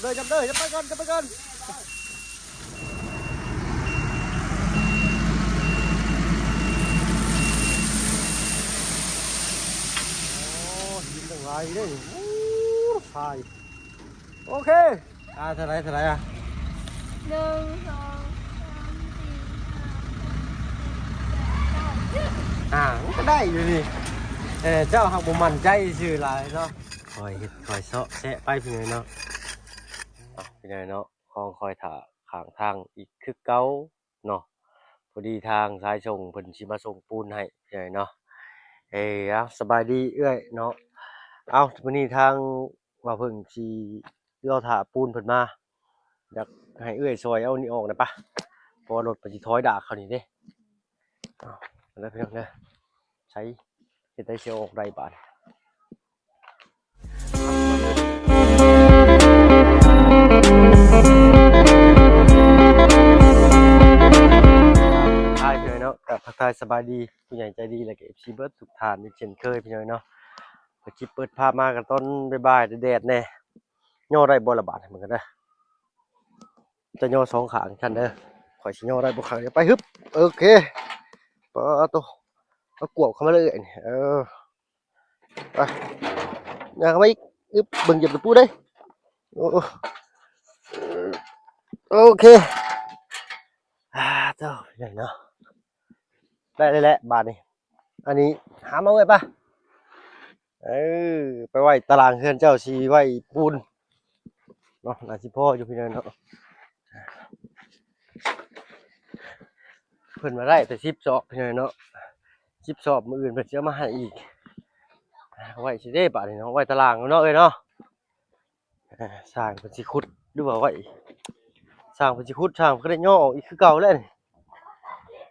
เลยจับเลยจับไปก่อนจับไปก่อนยินตั้งไรได้ใช่โอเคเท่าไรอ่ะ1 2 3 4 5 6 7 8 9 10ก็ได้อยู่ดิเจ้าหักบุมันใจชื่อลายเนาะคอยเห็ดคอยเซาะแซะไปพี่น้อยเนาะพี่น้อยเนาะคลองคอยถ่าข้างทางอีกคือเก้าเนาะพอดีทางสายส่งเพิ่นสิมาส่งปูนให้พี่น้อยเนาะสบายดีเอ้ยเนาะวันนี้ทางว่าเพิ่งสิเราถ่าปูนเพิ่นมาอยากให้เอ้ยซอยเอานี่ออกได้ปะเพราะรถมันสิถอยดากเขานี่เด้แล้วพี่น้องเด้อใช้เฮ็ดได้เสียออกได้บาดทายพี่น้อยเนาะกับทักทายสบายดีผู้ใหญ่ใจดีแล้วก็ FC เบิร์ดทุกท่านเช่นเคยพี่น้อยเนาะเปิดคลิปเปิดภาพมากันต้นบ่ายๆแดดๆแน่ย่อได้บ่ละบาดเหมือนกันเด้อจะย่อสองข้างกันเด้อข่อยสิย่อได้บ่ข้างเดี๋ยวไปฮึบโอเคปะโตเอากวบเข้ามาเลยไปอย่าเข้ามาอีกอึบเบิ่งเหยียบตะปูได้โอเคเจ้าอย่างเนาะได้เลยแหละบาทนี่อันนี้หามาไว้ปะไปไว้ตารางเฮือนเจ้าชีไว้ปูนเนาะน่าสิพ่ออยู่พี่น้องเนาะเพิ่นมาได้แต่10 ศอกพี่น้องเนาะ10 ศอกมื้ออื่นเพิ่นสิเอามาให้อีกไว้สิได้บาดนี่เนาะไว้ตารางเนาะเนาะสร้างเพิ่นสิขุดหรือว่าไว้สร้างเพิ่นสิขุดสร้างเพิ่นก็ได้ย่อออกอีกคือเก่าแล้วนี่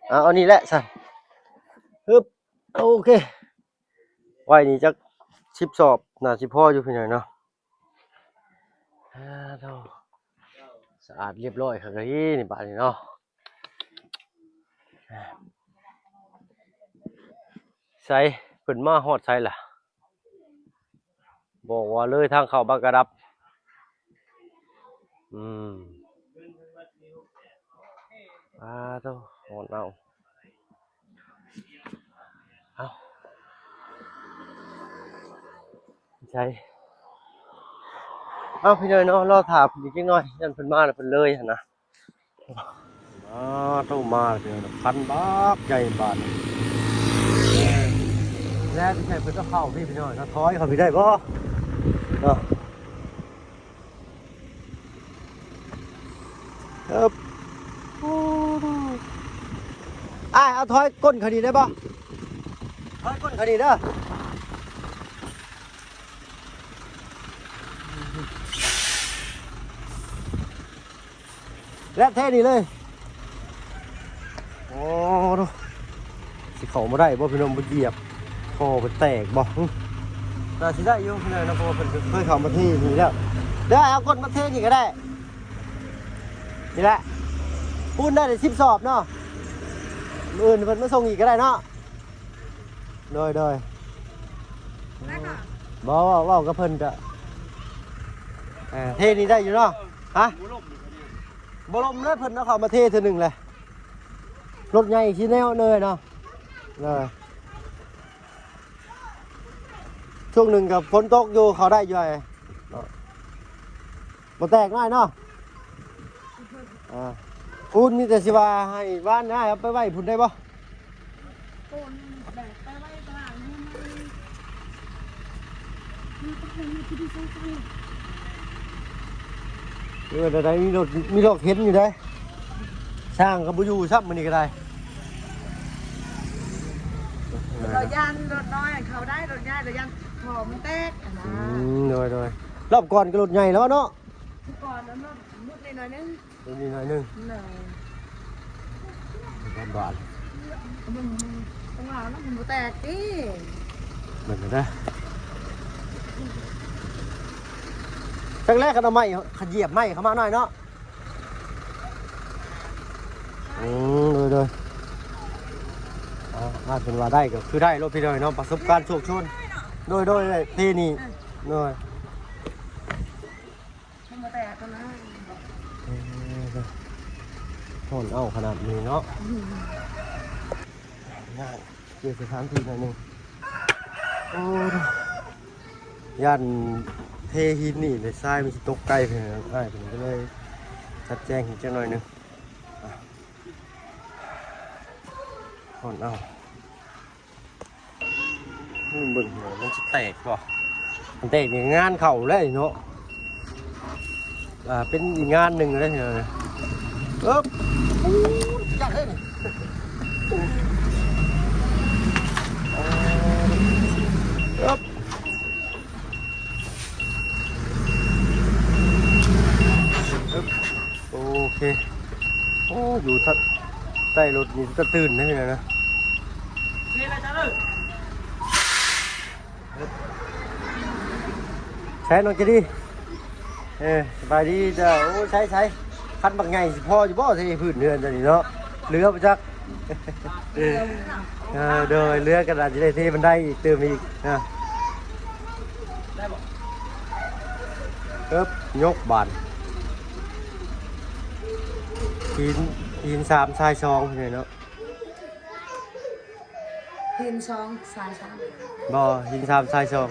เอานี่แหละสั่นฮึบโอเคไว้นี่จัก10 ศอกน่าสิพออยู่พี่น้องเนาะสะอาดเรียบร้อยครับนี่บาดนี่เนาะใส่เพิ่นมาฮอดใส่ล่ะบอกว่าเลยทางเข้าบางกระดับฮอดเอาใช่พี่น้อยเนาะรอถามอีกนิดหน่อยยันเพิ่นมาแล้วเพิ่นเลยหั่นนะต้องมาเดี๋ยว1,000 บาทใหญ่บาทแล้วที่ใช่เพิ่นต้องเข้าพี่น้อยถ้าถอยเข้าไปได้บ่เนาะเอาถอยก้นคดีได้บ่ถอยก้นคดีเด้อและเท่นี่เลยดูสิเขามาได้บ่พี่น้องบ่เหยียบคอมันแตกบ่แต่สิได้อยู่พี่น้องนะเพราะว่าเพิ่นเคยเข้ามาที่นี่แล้วเด้อเอาก้นมาเทนี่ก็ได้นี่แหละปูนได้10 ศอกเนาะมื้ออื่นเพิ่นมาส่งอีกก็ได้เนาะโดยบ่เว้ากับเพิ่นก็เทนี่ได้อยู่เนาะฮะบ่ลมเลยเพิ่นเอาเข้ามาเทเทื่อนึงเลยรถใหญ่ขี้แนวเลยเนาะช่วงหนึ่งกับฝนตกอยู่เขาได้อยู่ไงบ่แตกง่ายเนาะปูนนี่แต่สิว่าให้บ้านนะครับไปไว้พุ่นได้บ่ปูนแบกไปไว้ตลาดนี่ได้มีรถเห็นอยู่ได้ช่างกับบุยูซับมันนี่ก็ได้รถยันรถน้อยเขาได้รถใหญ่รถยันหอมแตกนะโดยรอบก่อนก็รถใหญ่แล้วเนาะก่อนแล้วมุดนิดหน่อยนึงนิดหน่อยนึงบาทมันต้องเอาแล้วมันแตกดิเหมือนกันนะครั้งแรกกันเอาไม้ขยีบไม้เข้ามาหน่อยเนาะโดยเป็นว่าได้ก็คือได้รถพี่เลยเนาะประสบการณ์โชคโชนโดยที่นี่โดยมันมาแตกกัน ทนเอาขนาดนี้เนาะง่ายเกี่ยวสถานที่หน่อยหนึงโอ้ยันเทหินนี่เลยทรายมันสิตกไกลเพิ่นง่ายเพิ่นก็เลยชัดแจ้งอีกจังหน่อยหนึงทนเอาเบิ่งหัวมันจะแตกบ่มันแตกในงานเข่าเลยเนาะเป็นอีกงานหนึ่งเลยเนี่ยปึ๊บจัดเลยปึ๊บโอเคโอ้อยู่ทัดใต้รถนี่จะตื่นได้เลยนะใช้น้องจะดีสบายดีจ้ะโอ้ใช้คันบางไงสิพ่อจะบ่ใช่พื้นเรือนจะนี่เนาะเรือไปจักโดยเรือกระดาษจะได้ที่มันได้อีกเติมอีกนะได้บ่ยกบานหินสามทรายซองนี่เนาะ หิน2สาย3บ่หินสามทรายซอง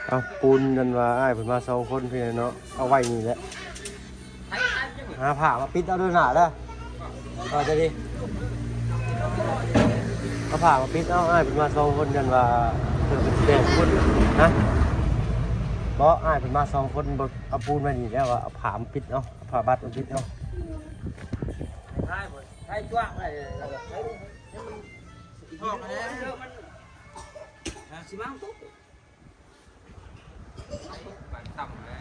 เอาปูนกันว่าอ้ายเพิ่นมา2คนเพิ่นเนาะเอาไว้นี่แหละหาผ้ามาปิดเอาด้วยหน้าเด้อจะดีเอาผ้ามาปิดเอาอ้ายเพิ่นมา2คนกันว่าเพิ่นสิแบ่งคนฮะบ่อ้ายเพิ่นมา2คนบ่เอาปูนไว้นี่แล้วว่าเอาผ้ามาปิดเอาผ้าบัดมาปิดเอาใช้จ้วงเลยแล้วก็ใช้ออกแล้วมันสิมาตุ๊กต่ำเลย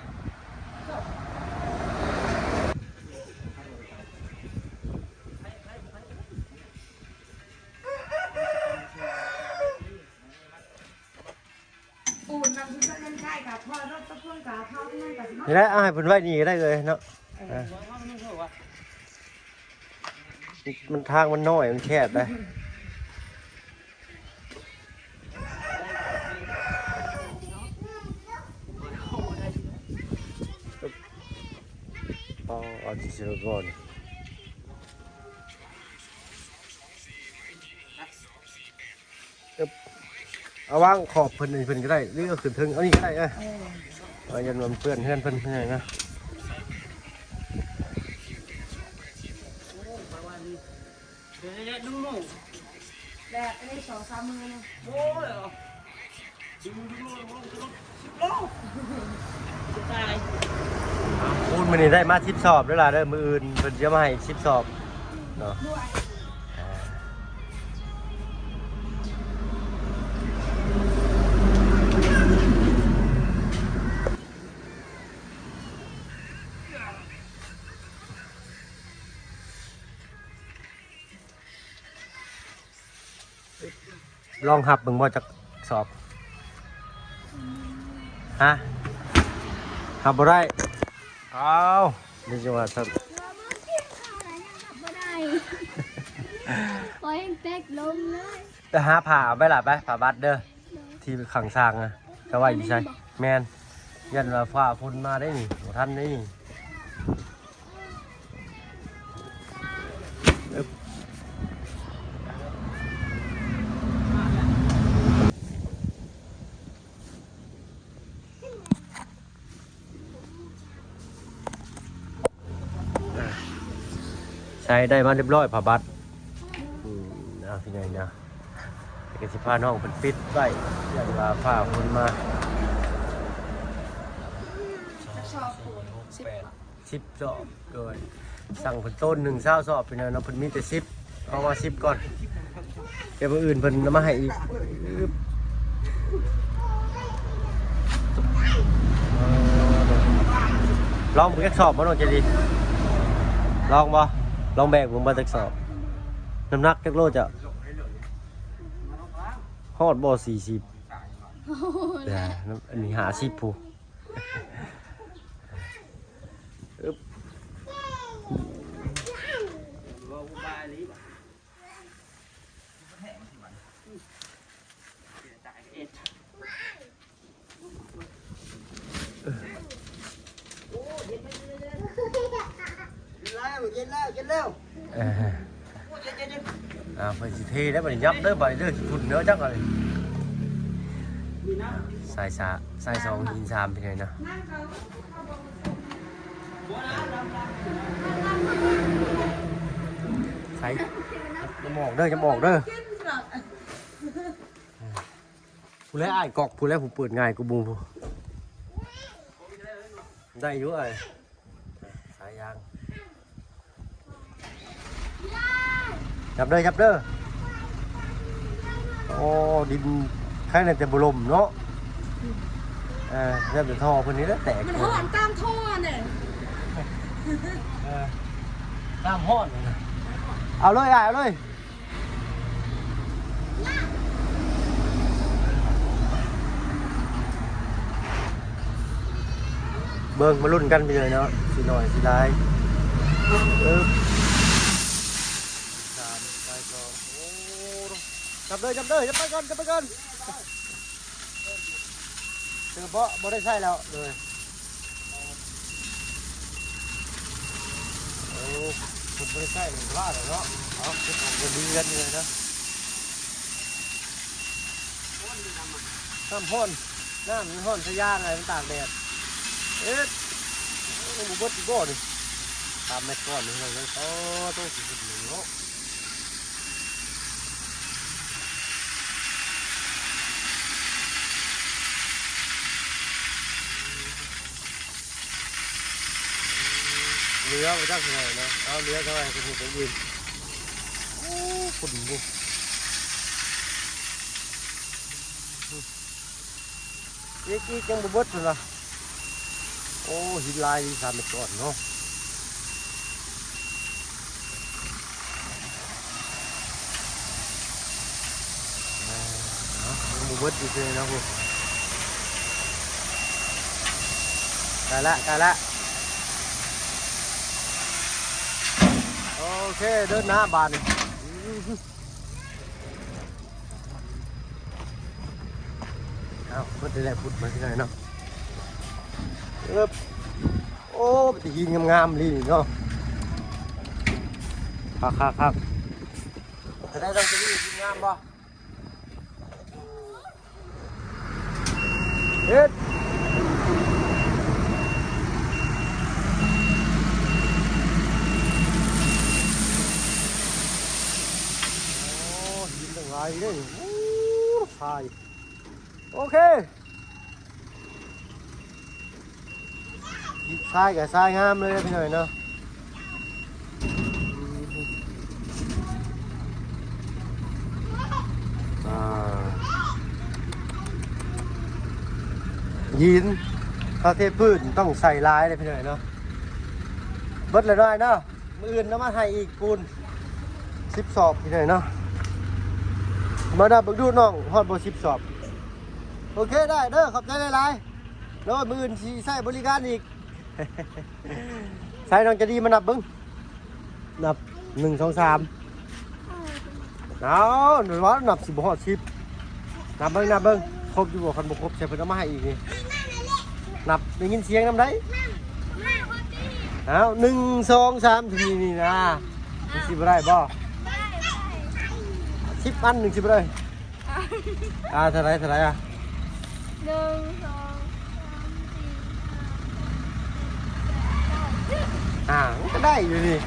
ปูนนำที่เล่นใกล้กับพ่อรถตะพุ่งกับพ่อที่นั่นกับสิมา นี่ได้อ้ายเพิ่นไว้นี่ได้เลยเนาะมันทางมันน้อยมันแคบได้เอาที่สุดก่อนเอาวางขอบเพิ่นนี่เพิ่นก็ได้หรือเอาขึ้นถึงเอานี่ก็ได้เอายันมันเปื้อนเพื่อนเพิ่นให้นะแดดอันนี้2-3 มือนะโอ้ยตายปูนมันนี่ได้มา10 สอบด้วยล่ะเด้อมื้ออื่นเพิ่นจะมาให้อีก10 สอบเนาะลองหับเบิ่งบ่จักสอบฮะหับบ่ได้เอานี่จังว่าซั่นปล่อยให้แตกลมเลย ไปหาผ้าไปล่ะไปผ้าบัดเด้อที่ขังสร้างนะก็ว่าอยู่ใช่แม่นยันว่าฟ้าฝนมาได้นี่บ่ทันได้นี่ใช้ได้มาเรียบร้อยผ้าบัดเอาที่ไหนนะเอกสิพาน้องเป็นปิดไว้ยันว่าฟ้าฝนมา10 สอบเกินสั่งเพิ่นต้น1 20 สอบเป็นเนาะเพิ่นมีแต่10เอาว่า10ก่อนเดี๋ยวมื้ออื่นเพิ่นเอามาให้อีกลองเบิ่งจักสอบบ่น้องจะดีลองบ่ลองแบกผมบ่จักสอบน้ำหนักจักโลจะ ฮอดบ่40แต่อันนี้50ผู้อึ๊บเพิ่นสิเทได้บ่ได้ยับเด้อบ่ได้เด้อขี้ฝุ่นเด้อจักอะไรสาย2หิน3เป็นไงนะใส่จะมองเด้อผู้แลอ้ายกอกผู้แลผู้เปิดง่ายกูบูผู้ได้อยู่เอ้ยสายยางจับเด้อโอ้ดินแค่ในแต่บลมเนาะเริ่มจะท่อคนนี้แล้วแตก มันหอนตามท่อเนี่ย ตามห้อนเอาเลยเบิ่งมาลุ้นกันไปเลยเนาะสิหน่อยสิได้3 2 โอ้จับไปก่อนเดี๋ยวบ่ได้ใช่แล้วเลยโอ้คุณบ่ได้ใช่เลยว่าเลยเนาะเอาคุณทำกันดีกันเลยนะน้ำพ่นทะยานอะไรมันตากแดดมันบุบก้อนนี่3 เมตรก้อนนี่เลยโอ้ต้อง40 เนาะเรือไปตั้งที่ไหนนะเอาเรือเข้าไปคุณผู้ชมยืนโอ้ฝุ่นบุอีกจังบุบดเลยนะโอ้หินลาย3 เมตรก่อนเนาะบุบดอยู่เลยนะคุณไกลละโอเคเดินหน้าบานเอาเพื่อจะได้พุดมาที่ไหนเนาะโอ้ไปหินงามๆลีเนาะครับจะได้ต้องจะมีหินงามป่ะเฮ็ดไปเลยใช่โอเคทรายกับทรายงามเลยพี่หน่อยเนาะยินถ้าเทพื้นต้องใส่ลายเลยพี่หน่อยเนาะเบิดเลยได้เนาะมืออื่นน้ำมาให้อีกปูน10 สอบพี่หน่อยเนาะมาดับดูน้องฮอดบ่10 สอบโอเคได้เด้อขอบใจหลายๆแล้วมื้ออื่นสิใช้บริการอีก ใช้น้องจะดีมานับเบิ่งนับ1 2 3เอาหนูว่านับ10บ่ฮอด10นับเบิ่งครบอยู่บ่คันบ่ครบใช้เพิ่นเอามาให้อีกนี่นับได้ยินเสียงนำได้เอา1 2 3ทีนี่นะสิบ่ได้บ่10 อัน1 10เลยเท่าไร1 2 3 4 5ก็ได้อยู่นี่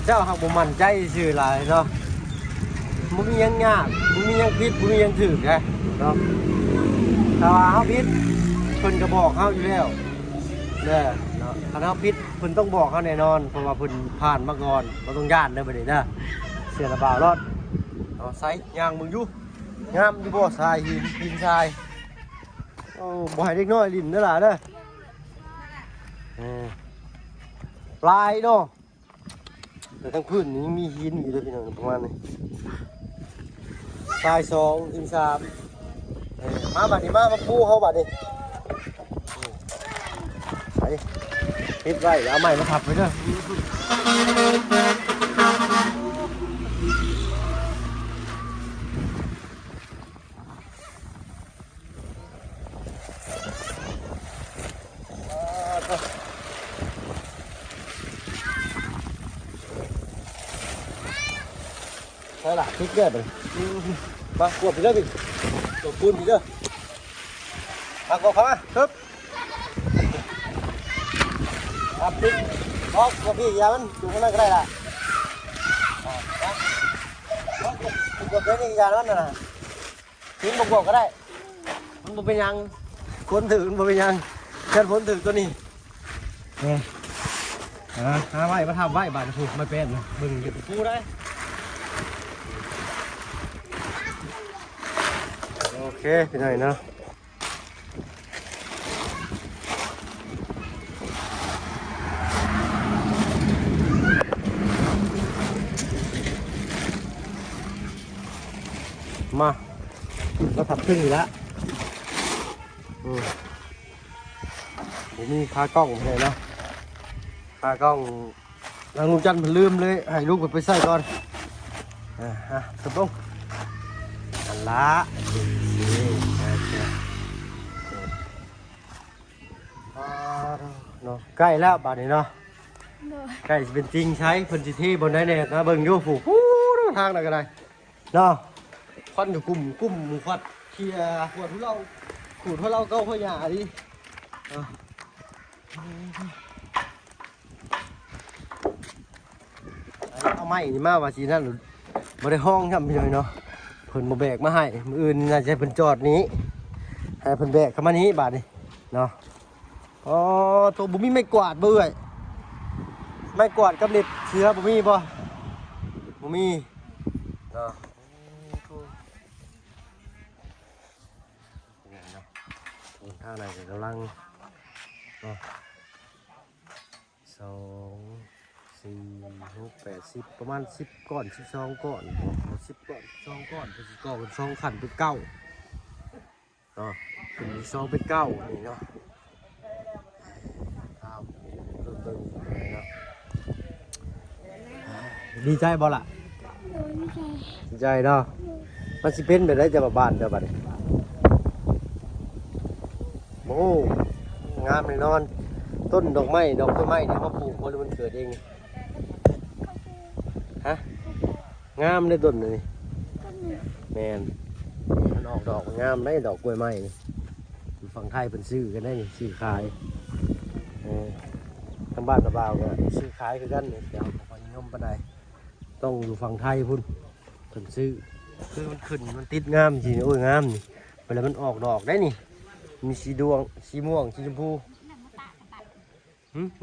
เจ้าหักบ่มั่นใจชื่อหลายเนาะบ่มีหยังยากบ่มีหยังผิดบ่มีหยังถูกนะเนาะถ้าว่าเฮาผิดเพิ่นก็บอกเฮาอยู่แล้วเด้อเนาะถ้าเฮาผิดเพิ่นต้องบอกเฮาแน่นอนเพราะว่าเพิ่นผ่านมาก่อนบ่ต้องย่านเด้อบัดนี้นะเสียระบาวรอดเอาใส่ย่างมึงอยู่งามอยู่บ่ทรายหินทรายโอ้บ่ให้เด็กน้อยลิ้นเด้อล่ะเด้อปลายเนาะแต่ทั้งพื้นนี้มีหินอยู่ด้วยพี่น้องประมาณนี้ ทราย2ทีม3มาบัดนี้มาปูเขาบัดนี้ไปปิดไว้แล้วเอาใหม่มาทับไปเด้อใช่ล่ะพริกเด้อไปมากวดไปเด้อพี่กวดปูนไปเด้อมากวดเขามาครับครับพริกบอกกวดพี่อย่ามันอยู่ข้างในก็ได้ล่ะกวดเป็นอย่านั้นน่ะทิ้งบกก็ได้มันบ่เป็นยังคนถือมันบ่เป็นยังเชิญคนถือตัวนี้เนี่ยหาไว้มาทำไว้บาดผูกไม่เป็นนะบึงเก็บปูได้โอเคไปหน่อยเนาะมาเราทับครึ่งอยู่แล้วผมมีคากล้องเลยนะคากล้องทางลุงจันทร์มันลืมเลยให้ลูกไปใส่ก่อนสบงอันละเนาะใกล้แล้วบาดนี้เนาะใกล้จะเป็นจริงใช้เพิ่นสิเทบนได้เนี่ยนะเบิ่งอยู่ฟูทางไหนก็ได้เนาะควันอยู่กลุ่มหมู่ควันเคลียร์ขวดทุเราขูดทุเราเก้าพ่อหยาดิเอาไม้นี่มาว่าสินั่นบ่ได้ห้องครับพี่น้อยเนาะเพิ่นบ่แบกมาให้มื้ออื่นน่าจะเพิ่นจอดนี้ให้เพิ่นแบกเข้ามานี้บาดนี้เนาะอ๋อตัวบ่มีไม้กวาดเบื่อยไม้กวาดกับเล็บเสือบ่มีบ่มีเนาะทางไหนกำลัง2 4 6 8 10ประมาณ10ก้อน12ก้อน10ก้อน12ก้อนเป็น10ก้อนเป็น2ขันเป็น9เนาะเป็น2เป็น9นี่เนาะครับเบิ่งๆเนาะดีใจบ่ล่ะดีใจเนาะมันสิเป็นแบบได้จะมาบ้านเด้อบัดนี้โอ้งามเลยนอนต้นดอกไม้ดอกต้นไม้เนี่ยเขาปลูกคนมันเกิดเองฮะงามเลยต้นเลยแมนมันออกดอกงามได้ดอกกล้วยไม้อยู่ฝั่งไทยเป็นซื้อกันได้ซื้อขายทางบ้านตะบ่าวก็ซื้อขายคือกันเดี๋ยวพอนิยมปานใดต้องอยู่ฝั่งไทยพุ่นเป็นซื้อคือมันขึ้นมันติดงามจริงโอ้ยงามนี่เวลามันออกดอกได้นี่มีสีดวงสีม่วงสีชมพู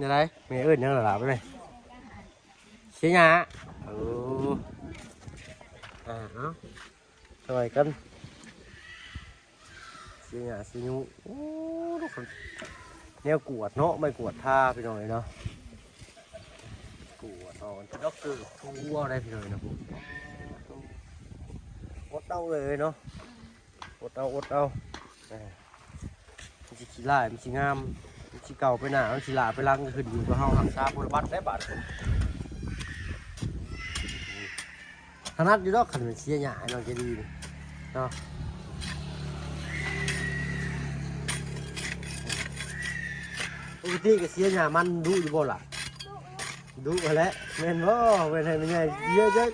ยังไงแม่เอิ้นยังหล่ะไปไหมเสียหยาเอาสบายกันเสียหยาเสียยูโอ้ทุกคนแนวกวดเนาะไม่กวดท่าไปหน่อยเนาะกวดเอาเป็นด็อกเตอร์ทั่วได้ไปหน่อยนะผมอดเอาเลยเนาะอดเอามันจะขี้ไล่มันจะงามมันจะเก่าไปหนามันจะหลาไปลังขึ้นอยู่กับเฮาหักซาบริบัติได้บาดถนัดอยู่ดอกขันเป็นเสียหยาน้องจะดีเนาะปกติก็เสียหยามันดูอยู่บ่ล่ะดูมาแล้วแม่นบ่เป็นไงเป็นไงเยอะจัง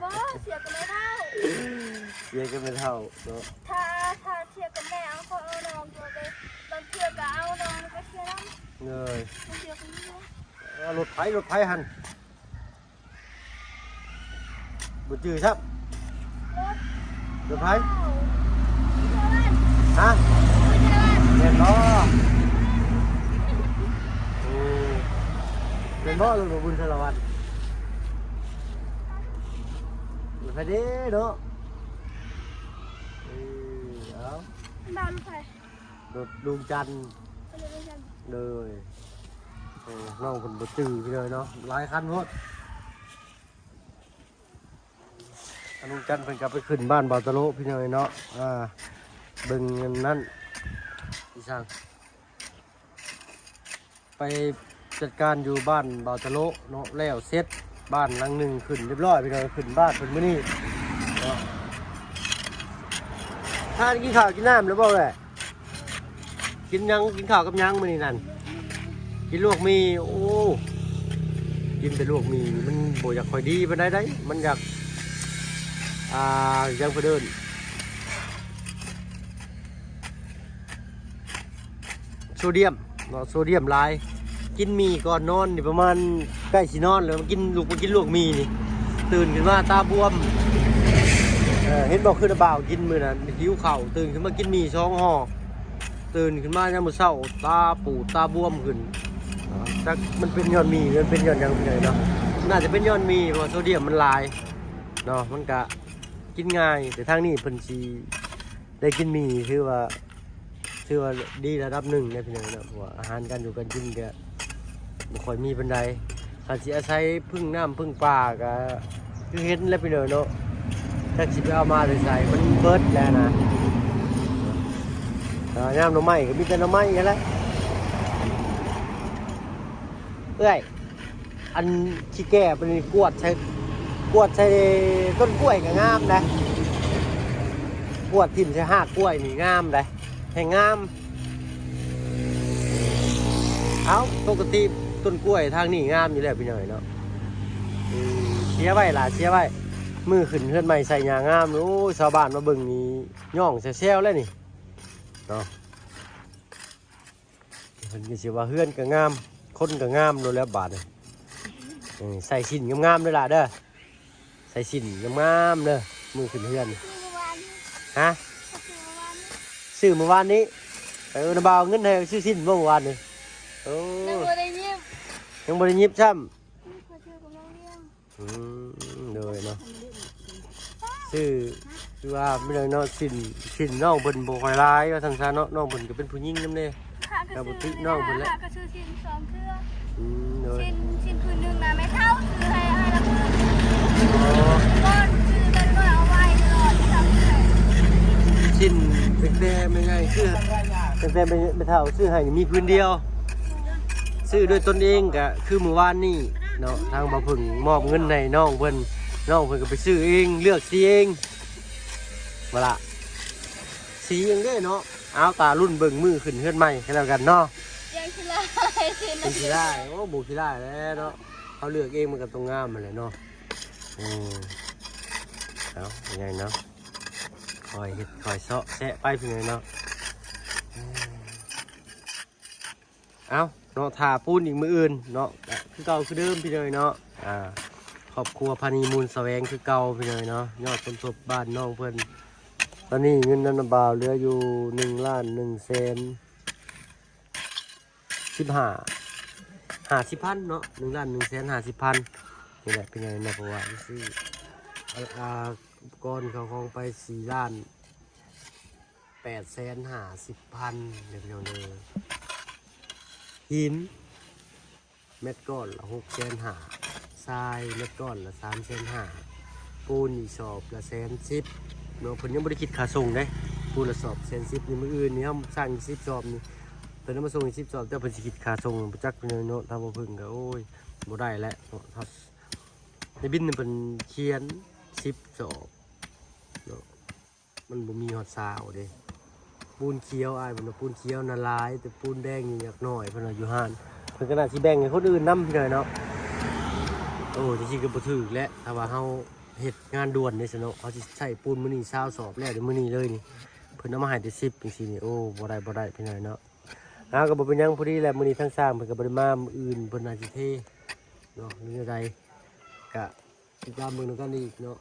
บ่เสียกันไม่เท่าเสียกันไม่เท่าเนาะถ้าเสียกันแม่เอาคนเอาน้องตัวไปบางเทียก็เอาน้องก็เสียน้ำเลยเสียกันเยอะรถไฟหันบุจื้อครับรถไฟฮะเรียนบ่เรียนบ่รถบุญสารวัตรรถไฟเด้เนาะเอา บ้านใครรถลุงจันทร์เลยน้องคนบุจื้อไปเลยเนาะหลายคันหมด ลุงจันทร์เพิ่นกลับไปขึ้นบ้านบ่าวตะโลพี่น้อยเนาะเบิ่งเงินนั่นพี่ช่างไปจัดการอยู่บ้านบ่าวตะโลเนาะแล้วเสร็จบ้านหลังหนึ่งขึ้นเรียบร้อยพี่น้อยขึ้นบ้านเพิ่นมื้อนี้เนาะทานกินข้าวกินน้ำแล้วบ่แหละกินยังกินข้าวกับยังมื้อนี้นั่นกินลวกมีโอ้กินแต่ลวกมีมันบ่อยากค่อยดีปานใดได้มันอยากยังไปเดินโซเดียมเนาะโซเดียมหลายกินมีก่อนนอนนี่ประมาณใกล้สินอนแล้วมากินลวกมีนี่ตื่นขึ้นมาตาบวมเห็นบอกขึ้นบ่าวกินมื้อนั้นหิวข้าวตื่นขึ้นมากินมี2ห่อตื่นขึ้นมายามมื้อเช้าตาปูดตาบวมขึ้นจักมันเป็นย้อนมีมันเป็นย้อนหยังไงเนาะน่าจะเป็นย้อนมีเพราะโซเดียมมันหลายเนาะมันก็กินง่ายแต่ทางนี้เพิ่นสิได้กินมีถือว่าดีระดับหนึ่งในพี่น้องเนาะเพราะว่าอาหารการอยู่กันกินก็บ่ค่อยมีปานใดถ้าสิอาศัยพึ่งน้ำพึ่งป่าก็คือเห็นแล้วพี่น้องเนาะถ้าสิไปเอามาใส่มันเบิดแล้วนะยามหน่อไม้ก็มีแต่หน่อไม้นั่นแหละเอ้ยอันขี้แก่เป็นกวดใช้ต้นกล้วยก็งามนะกวดทิ่มใช้หากกล้วยนี่งามเลยให้งามเอาปกติต้นกล้วยทางนี้งามอยู่แล้วพี่หน่อยเนาะเสียไว้ล่ะเสียไว้มือขึ้นเฮือนใหม่ใส่ยางามโอ้ชาวบ้านมาเบิ่งนี่ย่องแซวๆแล้วนี่เนาะเพิ่นก็สิว่าเฮือนก็งามคนก็งามโดนแล้วบาดนี่ใส่ชิ้นงามๆด้วยล่ะเด้อใส่ชิ้นงามๆเด้อมือขึ้นเฮือนฮะซื้อเมื่อวานนี้นบ่าวเงินให้ซื้อชิ้นเมื่อวานนี่โอ้ยังบ่ได้ยิบซ้ำเลยเนาะซื้อคือว่าไม่ได้เนาะชิ้นน้องเพิ่นบ่ค่อยหลายว่าซั่นๆเนาะน้องเพิ่นก็เป็นผู้หญิงนำเด้ก็บ่ติน้องเพิ่นแหละก็ซื้อชิ้น2เทื่อเลยชิ้นพื้นนึงนะไม่เท่าซื้อให้ละมื้อก้อนซื้อกันด้วยเอาไว้ตลอดทำให้ชิ้นแต่ไม่ง่ายคือแต่ไม่เท่าซื้อให้มีพื้นเดียวซื้อด้วยตนเองก็คือเมื่อวานนี้เนาะทางบ่พึ่งมอบเงินให้น้องเพิ่นก็ไปซื้อเองเลือกสีเองมาละสีเองเด้เนาะเอาตารุ่นเบิ่งมือขึ้นเฮือนใหม่ให้แล้วกันเนาะยังสิได้เป็นสิได้โอ้บ่สิได้แล้วเนาะเขาเลือกเองมันก็ต้องงามมันแหละเนาะเอายังไงเนาะคอยเฮ็ดคอยเซาะแซะไปเพิ่นเนาะเอาเนาะทาปูนอีกมืออื่นเนาะคือเก่าคือเดิมพี่เลยเนาะครอบครัวพานีมูลแสวงคือเก่าพี่เลยเนาะยอดผลผลิตบ้านน้องเพิ่นตอนนี้เงินน้ำบ่าวเหลืออยู่1,150,000เนาะ1,150,000นี่แหละพี่เลยนะเพราะว่าซื้ออุปกรณ์เขาคงไป4,850,000เดี๋ยวพี่น้องเลยหินเม็ดก้อนละ650,000ทรายเม็ดก้อนละ350,000ปูนอีสอบละ110,000เนาะเพิ่นยังบ่ได้คิดค่าส่งเด้ปูนละสอบ110,000นี่มื้ออื่นนี่เฮาสร้าง10สอบนี่เพิ่นเอามาส่งอีก10สอบแต่เพิ่นสิคิดค่าส่งบ่จักเพิ่นเนาะถ้าบ่พึ่งก็โอ้ยบ่ได้แล้วเนาะในบินนี่เพิ่นเขียน10สอบเนาะมันบ่มีฮอด20เด้ปูนเขียวอ้ายเพิ่นว่าปูนเขียวน่ะหลายแต่ปูนแดงนี่อยากน้อยเพิ่นว่าอยู่ห้านเพิ่นก็น่าสิแบ่งให้คนอื่นนำพี่น้อยเนาะโอ้จริงๆก็บ่ถูกแล้วถ้าว่าเฮาเฮ็ดงานด่วนนี่ซะเนาะเขาสิใช้ปูนมื้อนี้20สอบแล้วเดี๋ยวมื้อนี้เลยนี่เพิ่นเอามาให้แต่10จังซี่นี่โอ้บ่ได้พี่น้อยเนาะก็บ่เป็นหยังพอดีแหละมื้อนี้ทั้งสร้างเพิ่นก็บ่ได้มามื้ออื่นเพิ่นน่าสิเทเนาะหรือใดก็ติดตามเบิ่งนำกันอีกเนาะ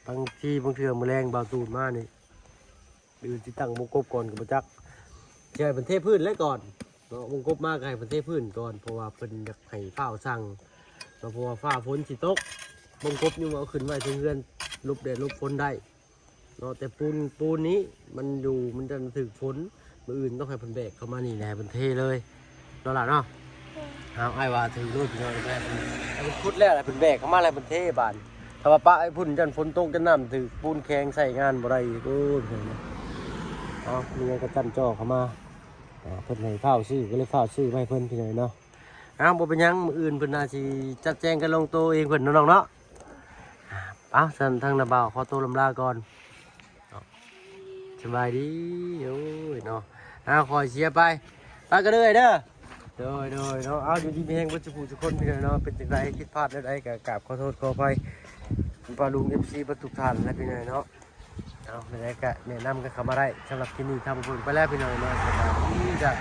บางเทื่อมื้อแรงบ่าวตูดมานี่อื่นสิตั้งวงกบก่อนก็บ่จักสิให้เพิ่นเทพื้นแล้วก่อนเนาะวงกบมาก็ให้เพิ่นเทพื้นก่อนเพราะว่าเพิ่นอยากให้ฟ้าวสั่งเพราะว่าฟ้าฝนสิตกวงกบนี่เอาขึ้นไว้ถึงเรือนหลบแดดหลบฝนได้เนาะแต่ปูนนี้มันอยู่มันจะถึกฝนมื้ออื่นต้องให้เพิ่นแบกเข้ามานี่แหละเพิ่นเทเลยเนาะล่ะเนาะเอาอ้ายว่าถึงโลดพี่น้องแม่เพิ่นขุดแล้วเพิ่นแบกเข้ามาแล้วเพิ่นเทบาน ถ้าว่าปะไอ้พุ่นจันฝนตกจะน้ำถือปูนแข็งใส่งานบ่ได้อีกโอ้ยเอามีไงก็จันจ่อเข้ามาเพิ่นให้ข้าวซื้อก็เลยข้าวซื้อมาให้เพิ่นพี่น้อยเนาะบ่เป็นหยังมื้ออื่นเพิ่นน่าสิจัดแจงกันลงโตเองเพิ่นน้องๆเนาะสั่นทางนาบ่าวขอตัวลำลาก่อนสบายดีโอ้ยเนาะคอยเชียร์ไปกันเลยเด้อโดยเนาะเอาอยู่ดีมีแฮงบ่จะพูดทุกคนพี่น้อยเนาะเป็นจังไดคิดพลาดได้ก็กราบขอโทษขออภัยคุณป้าลุง FC ประทุกท่านนะพี่น้อยเนาะเอาไหนๆก็แนะนำกันเข้ามาได้สำหรับที่นี่ทำบุญไปแล้วพี่น้อยเนาะสบายดีจ้ะ